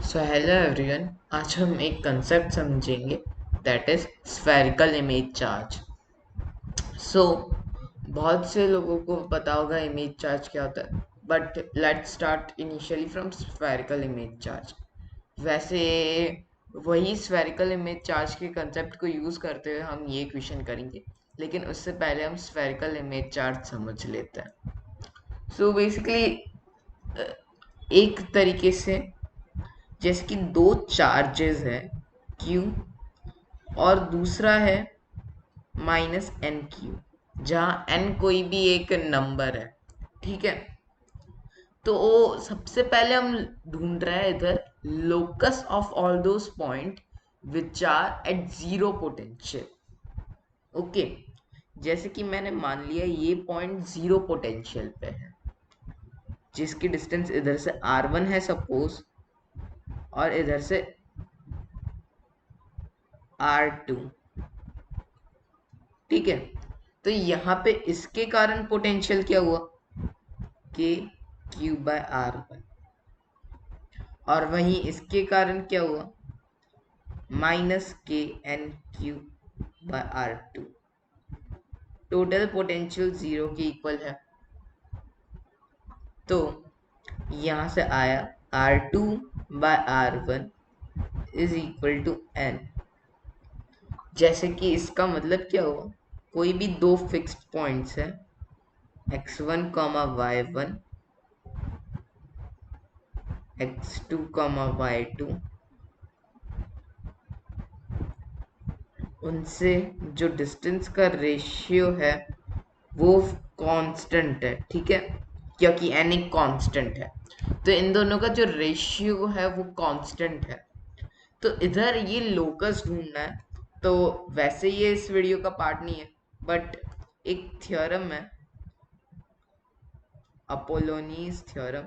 So hello everyone, आज हम एक कंसेप्ट समझेंगे that is spherical image charge. So बहुत से लोगों को पता होगा इमेज चार्ज क्या होता है, but let's start initially from spherical image charge. वैसे वही स्फेरिकल इमेज चार्ज के कंसेप्ट को यूज़ करते हुए हम ये क्वेश्चन करेंगे, लेकिन उससे पहले हम स्फेरिकल इमेज चार्ज समझ लेते हैं। सो बेसिकली एक तरीके से जैसे कि दो चार्जेस है Q और दूसरा है -NQ, जहाँ n कोई भी एक नंबर है। ठीक है, तो सबसे पहले हम ढूंढ रहे हैं इधर locus of all those point which are at zero potential. Okay, जैसे कि मैंने मान लिया ये पॉइंट जीरो पोटेंशियल पे है, जिसकी डिस्टेंस इधर से R1 है सपोज, और इधर से R2। ठीक है, तो यहाँ पे इसके कारण पोटेंशियल क्या हुआ, KQ/R1, और वहीं इसके कारण क्या हुआ, -KNQ/R2। टोटल पोटेंशियल जीरो के इक्वल है, तो यहाँ से आया R2/R1 is equal to N। जैसे कि इसका मतलब क्या हुआ, कोई भी दो फिक्स्ड पॉइंट्स है x1, y1, x2, y2, उनसे जो डिस्टेंस का रेशियो है वो कांस्टेंट है। ठीक है, क्योंकि n एक कांस्टेंट है, तो इन दोनों का जो रेशियो है वो कांस्टेंट है। तो इधर ये लोकस ढूंढना है, तो वैसे ये इस वीडियो का पार्ट नहीं है, बट एक थ्योरम है, अपोलोनीज थ्योरम,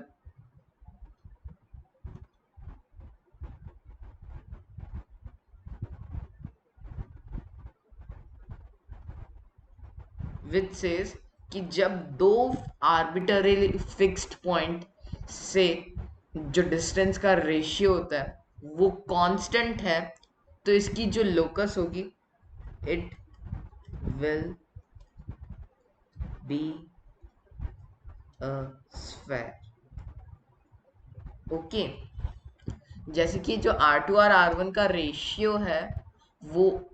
विच सेज कि जब दो आर्बिटरली फिक्स्ड पॉइंट से जो डिस्टेंस का रेशियो होता है वो कांस्टेंट है, तो इसकी जो लोकस होगी it will be a sphere. Okay, जैसे कि जो R2 और R1 का रेशियो है वो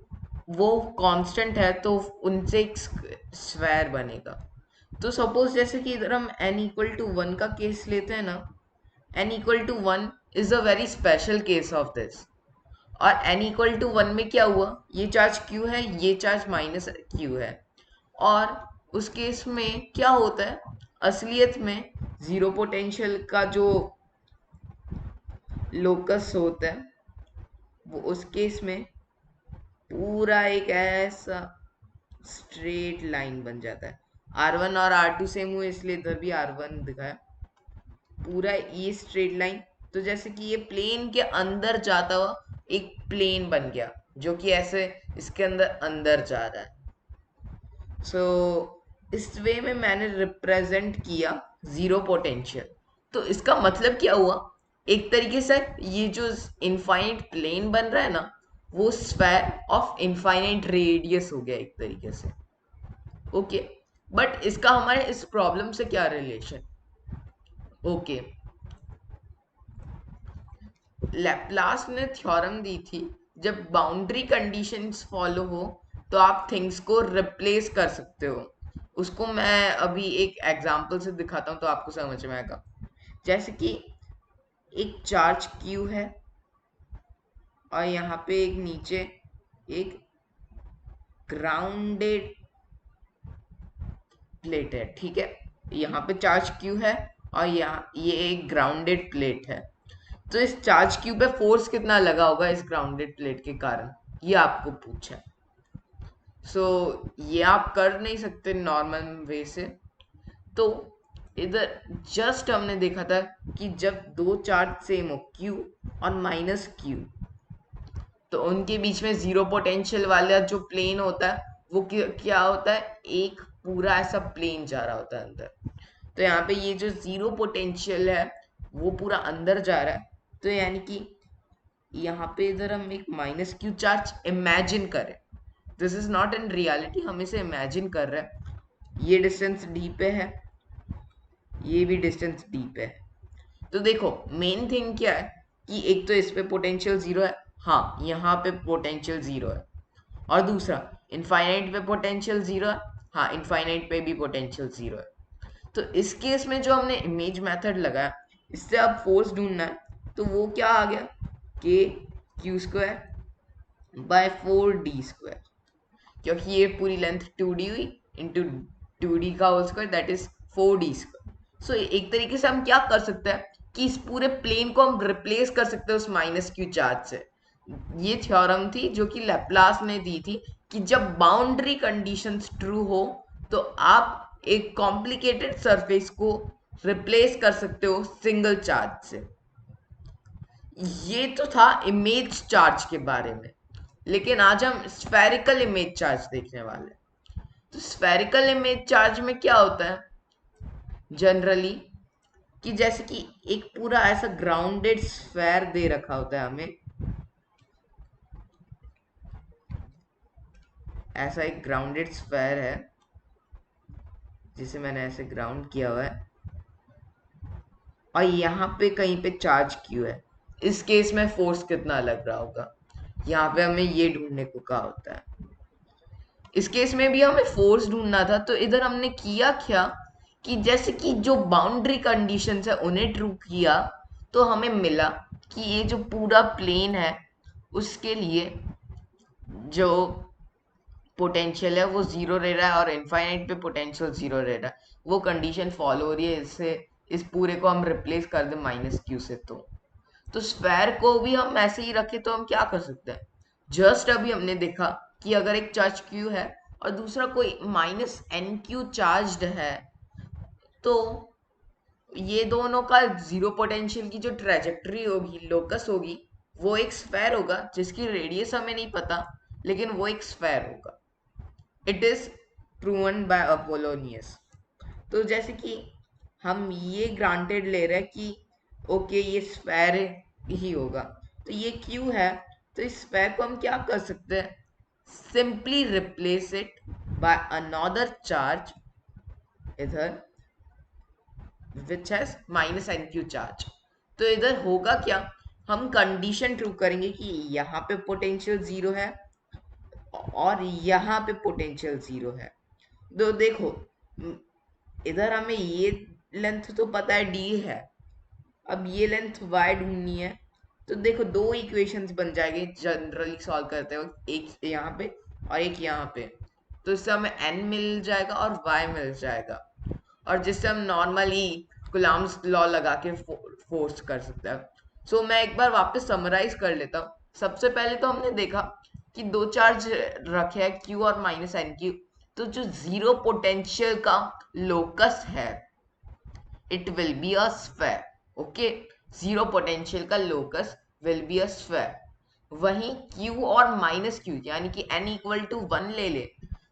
वो कांस्टेंट है, तो उनसे एक स्क्वायर बनेगा। तो सपोज जैसे कि इधर हम n=1 का केस लेते हैं ना, n=1 is a very special case of this. और n=1 में क्या हुआ, ये चार्ज q है, ये चार्ज -q है, और उस केस में क्या होता है, असलियत में जीरो पोटेंशियल का जो लोकस होता है वो उस केस में पूरा एक ऐसा स्ट्रेट लाइन बन जाता है। R1 और R2 सेम हुए इसलिए इधर भी R1 दिखाया, पूरा ये स्ट्रेट लाइन। तो जैसे कि ये प्लेन के अंदर जाता हुआ एक प्लेन बन गया, जो कि ऐसे इसके अंदर अंदर जा रहा है। सो इस वे में मैंने रिप्रेजेंट किया जीरो पोटेंशियल। तो इसका मतलब क्या हुआ, एक तरीके से ये जो इनफाइनाइट प्लेन बन रहा है ना, वो स्फेयर ऑफ इनफाइनाइट रेडियस हो गया एक तरीके से। ओके, बट इसका हमारे इस प्रॉब्लम से क्या रिलेशन। ओके, लैप्लास ने थ्योरम दी थी, जब बाउंड्री कंडीशंस फॉलो हो तो आप थिंग्स को रिप्लेस कर सकते हो। उसको मैं अभी एक एग्जांपल से दिखाता हूँ तो आपको समझ में आएगा। जैसे कि एक चार्ज क्यू है और यहाँ पे एक नीचे एक ग्राउंडेड प्लेट है। ठीक है, यहाँ पे चार्ज क्यू है और यहाँ ये एक ग्राउंडेड प्लेट है। तो इस चार्ज क्यू पे फोर्स कितना लगा होगा इस ग्राउंडेड प्लेट के कारण, ये आपको पूछा है। सो ये आप कर नहीं सकते नॉर्मल वे से। तो इधर जस्ट हमने देखा था कि जब दो चार्ज सेम हो Q और -Q, तो उनके बीच में जीरो पोटेंशियल वाला जो प्लेन होता है वो क्या होता है, एक पूरा ऐसा प्लेन जा रहा होता है अंदर। तो यहाँ पे ये जो जीरो पोटेंशियल है वो पूरा अंदर जा रहा है, तो यानी कि यहाँ पे इधर हम एक माइनस क्यू चार्ज इमेजिन करें, this is not in reality, हम इसे इमेजिन कर रहे हैं। ये डिस्टेंस डी पे है, ये भी डिस्टेंस डी पे है। तो देखो मेन थिंग क्या है कि एक तो इस पे पोटेंशियल जीरो है, हाँ यहाँ पे पोटेंशियल जीरो है, और दूसरा इनफाइनाइट पे पोटेंशियल जीरो है, हाँ इनफाइनाइट पे भी पोटेंशियल जीरो है। तो इस केस में जो हमने इमेज मेथड लगाया, इससे अब फोर्स ढूंढना है, तो वो क्या आ गया, के Q square by 4d square, क्योंकि ये पूरी लेंथ 2d हुई इंटू 2d का whole square, that is 4d square. So एक तरीके से हम क्या कर सकते हैं कि इस पूरे प्लेन को हम रिप्लेस कर सकते हैं उस माइनस क्यू चार्ज से। ये थ्योरम थी जो कि लेप्लास ने दी थी कि जब बाउंड्री कंडीशंस ट्रू हो तो आप एक कॉम्प्लिकेटेड सरफेस को रिप्लेस कर सकते हो सिंगल चार्ज से। ये तो था इमेज चार्ज के बारे में, लेकिन आज हम स्फेरिकल इमेज चार्ज देखने वाले हैं। तो स्फेरिकल इमेज चार्ज में क्या होता है जनरली, कि जैसे कि एक पूरा ऐसा ग्राउंडेड स्फेयर दे रखा होता है हमें, ऐसा एक ग्राउंडेड स्फेयर है जिसे मैंने ऐसे ग्राउंड किया हुआ है, और यहाँ पे कहीं पे चार्ज क्यू है। इस केस में फोर्स कितना लग रहा होगा, यहाँ पे हमें ये ढूंढने को कहा होता है। इस केस में भी हमें फोर्स ढूंढना था, तो इधर हमने किया क्या कि जैसे कि जो बाउंड्री कंडीशंस है उन्हें ट्रू किया, तो हमें मिला कि ये जो पूरा प्लेन है उसके लिए जो पोटेंशियल है वो जीरो रह रहा है और इनफाइनाइट पे पोटेंशियल जीरो रह रहा है, वो कंडीशन फॉलो हो रही है। इससे इस पूरे को हम रिप्लेस कर दें माइनस क्यू से, तो स्फेयर को भी हम ऐसे ही रखें तो हम क्या कर सकते हैं, जस्ट अभी हमने देखा कि अगर एक चार्ज क्यू है और दूसरा कोई माइनस एन क्यू चार्ज है, तो ये दोनों का जीरो पोटेंशियल की जो ट्रेजेक्टरी होगी, लोकस होगी, वो एक स्फेयर होगा जिसकी रेडियस हमें नहीं पता, लेकिन वो एक स्फेयर होगा। It is proven by Apollonius. तो जैसे कि हम ये ग्रांटेड ले रहे हैं कि ओके ये स्फेयर ही होगा, तो ये क्यू है, तो इस स्फेयर को हम क्या कर सकते हैं, simply replace it by another charge इधर which has minus n q charge. तो इधर होगा क्या, हम कंडीशन ट्रू करेंगे कि यहाँ पे पोटेंशियल जीरो है और यहाँ पे पोटेंशियल जीरो है। तो देखो इधर हमें ये लेंथ तो पता है डी है, अब ये लेंथ y ढूंढनी है। तो देखो दो इक्वेशंस बन जाएंगे जनरली सॉल्व करते वक्त, एक यहाँ पे और एक यहाँ पे। तो इससे हमें n मिल जाएगा और y मिल जाएगा, और जिससे हम नॉर्मली कुलाम्स लॉ लगा के फोर्स कर सकते हैं। सो मैं एक बार वापस समराइज कर लेता हूँ। सबसे पहले तो हमने देखा कि दो चार्ज रखे हैं q और माइनस एन क्यू, तो जो जीरो पोटेंशियल का लोकस है it will be a sphere, okay, zero potential का locus will be a sphere। वहीं q और माइनस क्यू यानी कि n इक्वल टू 1 ले ले,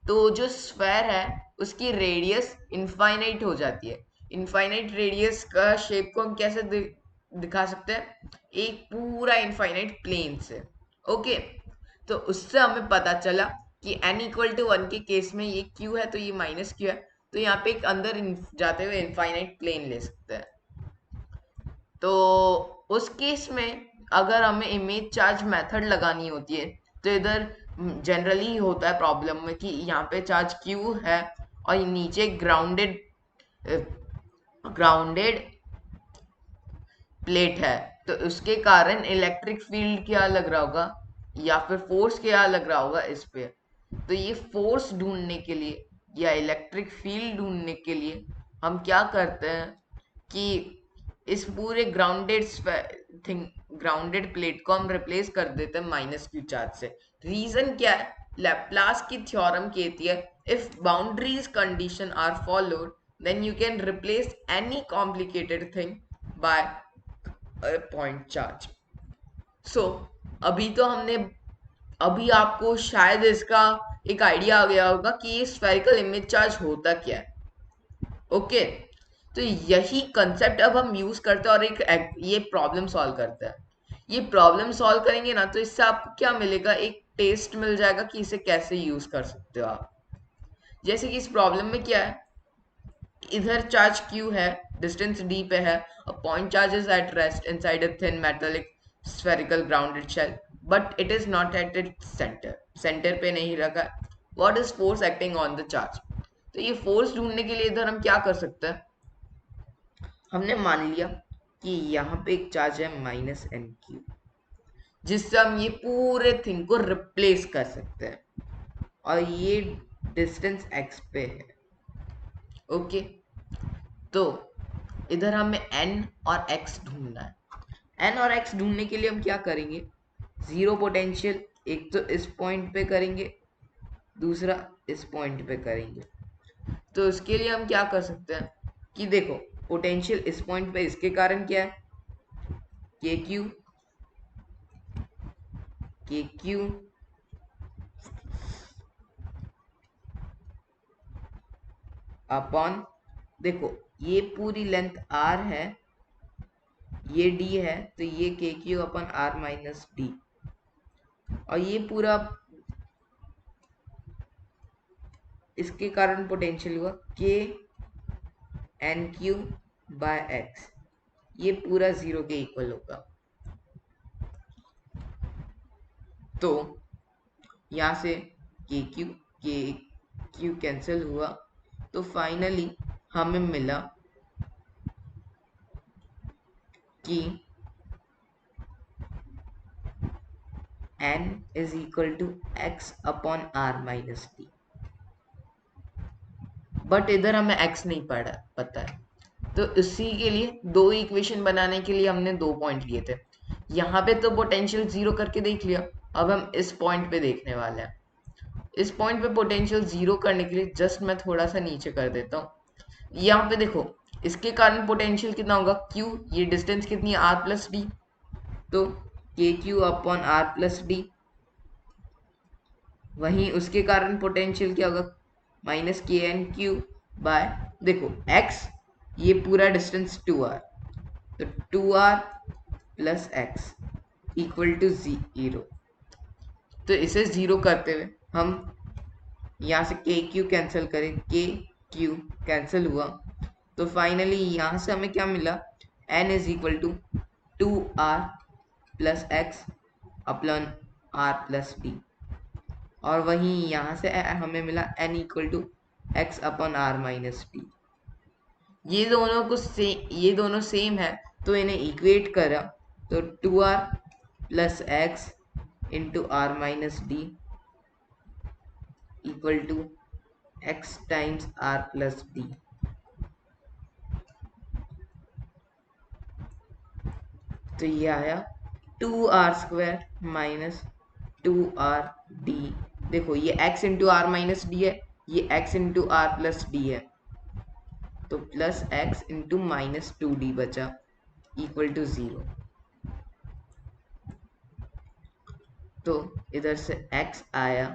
तो जो स्फेयर है उसकी रेडियस इनफाइनाइट हो जाती है। इनफाइनाइट रेडियस का शेप को हम कैसे दिखा सकते हैं, एक पूरा इनफाइनाइट प्लेन से, ओके। तो उससे हमें पता चला कि n इक्वल टू 1 के केस में ये q है तो ये माइनस q है, तो यहाँ पे एक अंदर जाते हुए इनफाइनाइट प्लेन ले सकते हैं। तो उस केस में अगर हमें इमेज चार्ज मेथड लगानी होती है, तो इधर जनरली होता है प्रॉब्लम में कि यहाँ पे चार्ज q है और नीचे ग्राउंडेड ग्राउंडेड प्लेट है, तो उसके कारण इलेक्ट्रिक फील्ड क्या लग रहा होगा या फिर फोर्स क्या लग रहा होगा इस पे। तो ये फोर्स ढूंढने के लिए या इलेक्ट्रिक फील्ड ढूंढने के लिए हम क्या करते हैं कि इस पूरे थिंग ग्राउंडेड प्लेट को हम रिप्लेस कर देते हैं माइनस क्यू चार्ज से। रीजन क्या है, लैप्लास की थ्योरम कहती है if boundaries condition are followed then you can replace any complicated thing by point charge. So अभी तो हमने अभी आपको शायद इसका एक आइडिया आ गया होगा कि ये स्फेरिकल इमेज चार्ज होता क्या है, ओके। तो यही कंसेप्ट अब हम यूज करते हैं और एक ये प्रॉब्लम सॉल्व करते हैं। ये प्रॉब्लम सॉल्व करेंगे ना तो इससे आपको क्या मिलेगा, एक टेस्ट मिल जाएगा कि इसे कैसे यूज कर सकते हो आप। जैसे कि इस प्रॉब्लम में क्या है, इधर चार्ज q है, डिस्टेंस d पे है, a point charge is at rest inside a thin metallic spherical grounded shell but it is not at its center, centre पे नहीं रखा है। what is force acting on the charge? तो ये force ढूंढने के लिए इधर हम क्या कर सकते हैं, हमने मान लिया कि यहाँ पे एक चार्ज है -nq, जिससे हम ये पूरे थिंग को रिप्लेस कर सकते हैं, और ये डिस्टेंस x पे है। ओके, तो इधर हमें n और x ढूंढना है। n और x ढूंढने के लिए हम क्या करेंगे, जीरो पोटेंशियल एक तो इस पॉइंट पे करेंगे, दूसरा इस पॉइंट पे करेंगे। तो इसके लिए हम क्या कर सकते हैं कि देखो, पोटेंशियल इस पॉइंट पे इसके कारण क्या है, के क्यू अपॉन, देखो ये पूरी लेंथ r है, ये d है, तो ये के क्यू अपन r माइनस डी, और ये पूरा इसके कारण पोटेंशियल हुआ के एन क्यू बाय एक्स, ये पूरा जीरो के इक्वल होगा। तो यहाँ से के क्यू कैंसिल हुआ, तो फाइनली हमें मिला कि n is equal to x upon r minus d. But इधर हमें x नहीं पता है, तो इसी के लिए दो इक्वेशन बनाने के लिए हमने दो पॉइंट लिए थे। यहाँ पे तो पोटेंशियल जीरो करके देख लिया, अब हम इस पॉइंट पे देखने वाले हैं। इस पॉइंट पे पोटेंशियल जीरो करने के लिए जस्ट मैं थोड़ा सा नीचे कर देता हूँ। यहाँ पे देखो, इसके कारण पोटेंशियल कितना होगा q, ये डिस्टेंस कितनी है r प्लस डी, तो k q upon r plus d. वहीं उसके कारण पोटेंशियल क्या होगा, minus k n q by, देखो x, ये पूरा डिस्टेंस 2r, तो 2r plus x equal to 0। तो इसे जीरो करते हुए हम यहाँ से के क्यू कैंसिल करें, के क्यू कैंसिल हुआ, तो फाइनली यहाँ से हमें क्या मिला, n is equal to 2r plus x upon r plus d, और वहीं यहाँ से हमें मिला n equal to x upon r minus d. ये दोनों सेम है, तो इन्हें इक्वेट करा, तो 2r plus x into r minus d equal to x times r plus d. तो ये आया 2r² माइनस 2rd। देखो ये x into r minus d है, ये x into r plus d है, तो plus x into minus 2d बचा इक्वल टू 0। तो इधर से x आया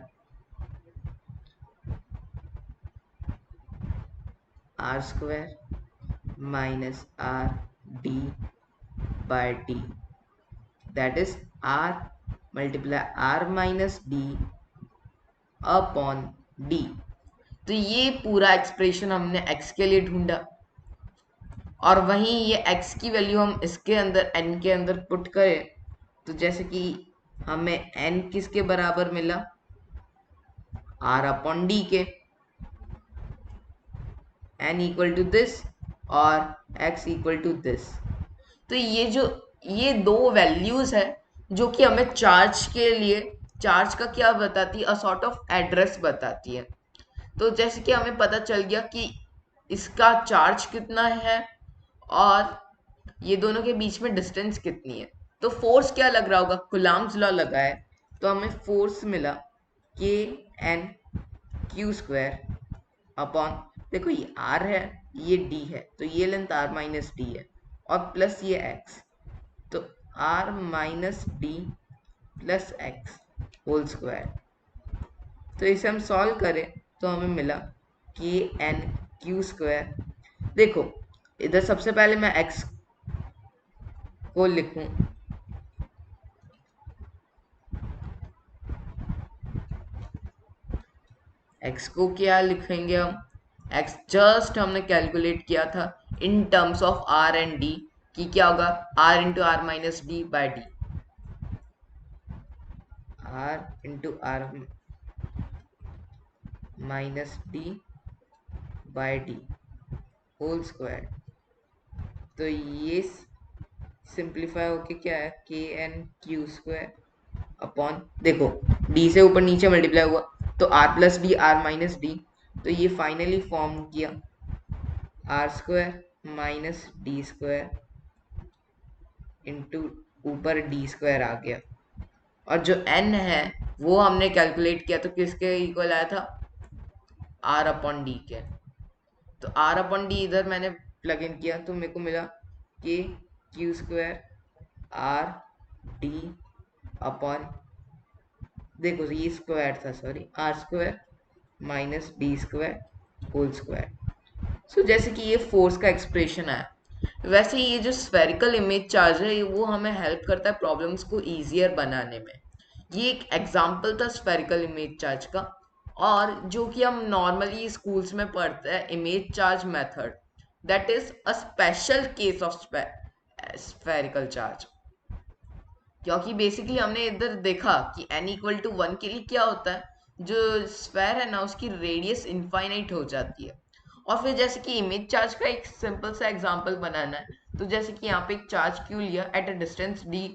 r² minus r d by d, that is r multiply r minus d upon d. तो ये पूरा एक्सप्रेशन हमने x के लिए ढूंढा, और वहीं ये x की वैल्यू हम इसके अंदर n के अंदर पुट करें, तो जैसे कि हमें n किसके बराबर मिला, r अपॉन डी के, n इक्वल टू दिस और x इक्वल टू दिस। तो ये दो वैल्यूज है जो कि हमें चार्ज के लिए, चार्ज का क्या बताती है, अ सॉर्ट ऑफ एड्रेस बताती है। तो जैसे कि हमें पता चल गया कि इसका चार्ज कितना है और ये दोनों के बीच में डिस्टेंस कितनी है। तो फोर्स क्या लग रहा होगा, कुलाम्स लॉ लगा है, तो हमें फोर्स मिला के एन क्यू स्क्वायर अपॉन, देखो ये r है, ये d है, तो ये लेंथ r माइनस डी है, और प्लस ये x, तो r minus d plus x whole square. तो इसे हम सॉल्व करें तो हमें मिला के एन क्यू स्क्वायर। देखो इधर सबसे पहले मैं x को लिखूं, x को क्या लिखेंगे हम, x जस्ट हमने कैलकुलेट किया था in terms of r and d कि क्या होगा, r into r minus d by d, r into r minus d by d whole square. तो ये सिंप्लीफाई होके क्या है, k n q square upon, देखो d से ऊपर नीचे मल्टीप्लाई हुआ तो r plus d r minus d, तो ये फाइनली फॉर्म किया r square minus d square into ऊपर डी स्क्वायर आ गया। और जो n है वो हमने कैलकुलेट किया तो किसके इक्वल आया था, r अपॉन डी के। तो r अपॉन डी इधर मैंने प्लग इन किया तो मेरे को मिला कि q square r d upon, देखो ये स्क्वायर था, sorry, r square minus d square whole square. So जैसे कि ये फोर्स का एक्सप्रेशन है, वैसे ये जो स्फेरिकल इमेज चार्ज है वो हमें हेल्प करता है प्रॉब्लम्स को इजियर बनाने में। ये एक एग्जांपल था स्फेरिकल इमेज चार्ज का, और जो कि हम नॉर्मली स्कूल्स में पढ़ते हैं image charge method, that is a special case of spherical charge. क्योंकि बेसिकली हमने इधर देखा कि n इक्वल टू 1 के लिए क्या होता है, जो स्फेयर है ना उसकी रेडियस इनफाइनाइट हो जाती है। और फिर जैसे कि इमेज चार्ज का एक सिंपल सा एग्जांपल बनाना है, तो जैसे कि यहाँ पे एक चार्ज क्यू लिया at a distance d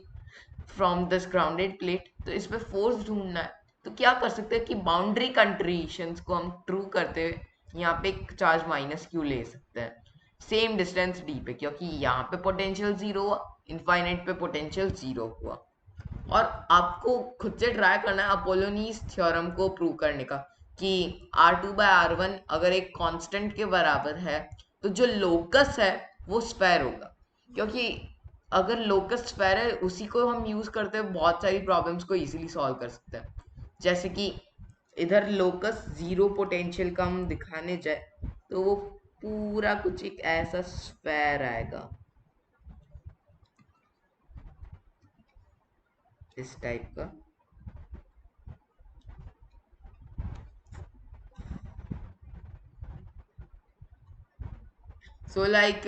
from this grounded plate, तो इस पे फोर्स ढूंढना है। तो क्या कर सकते हैं कि बाउंड्री कंडीशंस को हम ट्रू करते हुए यहाँ पे एक चार्ज माइनस क्यू ले सकते हैं सेम डिस्टेंस d पे, क्योंकि यहाँ पे पोटेंशियल जीरो हुआ, इनफाइनाइट पे पोटेंशियल जीरो हुआ। और आपको खुद से ट्राई करना है अपोलोनीज थ्योरम को प्रूव करने का कि R2/R1 अगर एक कांस्टेंट के बराबर है तो जो लोकस है वो स्फेयर होगा। क्योंकि अगर लोकस स्फेयर है उसी को हम यूज करते हैं बहुत सारी प्रॉब्लम्स को इजीली सॉल्व कर सकते हैं। जैसे कि इधर लोकस जीरो पोटेंशियल का हम दिखाने जाए तो वो पूरा कुछ एक ऐसा स्फेयर आएगा इस टाइप का। सो लाइक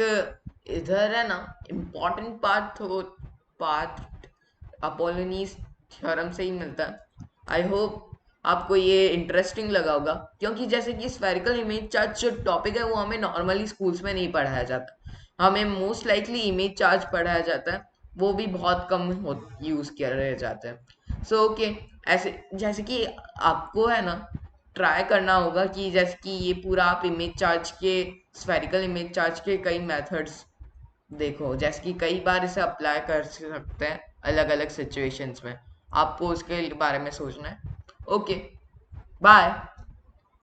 इधर है ना इम्पोर्टेंट पार्ट अपोलोनीज थ्योरम से ही मिलता है। आई होप आपको ये इंटरेस्टिंग लगा होगा, क्योंकि जैसे कि स्फेरिकल इमेज चार्ज जो टॉपिक है वो हमें नॉर्मली स्कूल्स में नहीं पढ़ाया जाता, हमें मोस्ट लाइकली इमेज चार्ज पढ़ाया जाता है, वो भी बहुत कम यूज किया जाता है। सो ओके, ऐसे जैसे कि आपको है ना ट्राई करना होगा कि जैसे कि ये पूरा आप इमेज चार्ज के, स्फेरिकल इमेज चार्ज के कई मेथड्स देखो, जैसे कि कई बार इसे अप्लाई कर सकते हैं अलग अलग सिचुएशंस में, आपको उसके बारे में सोचना है। Okay, bye.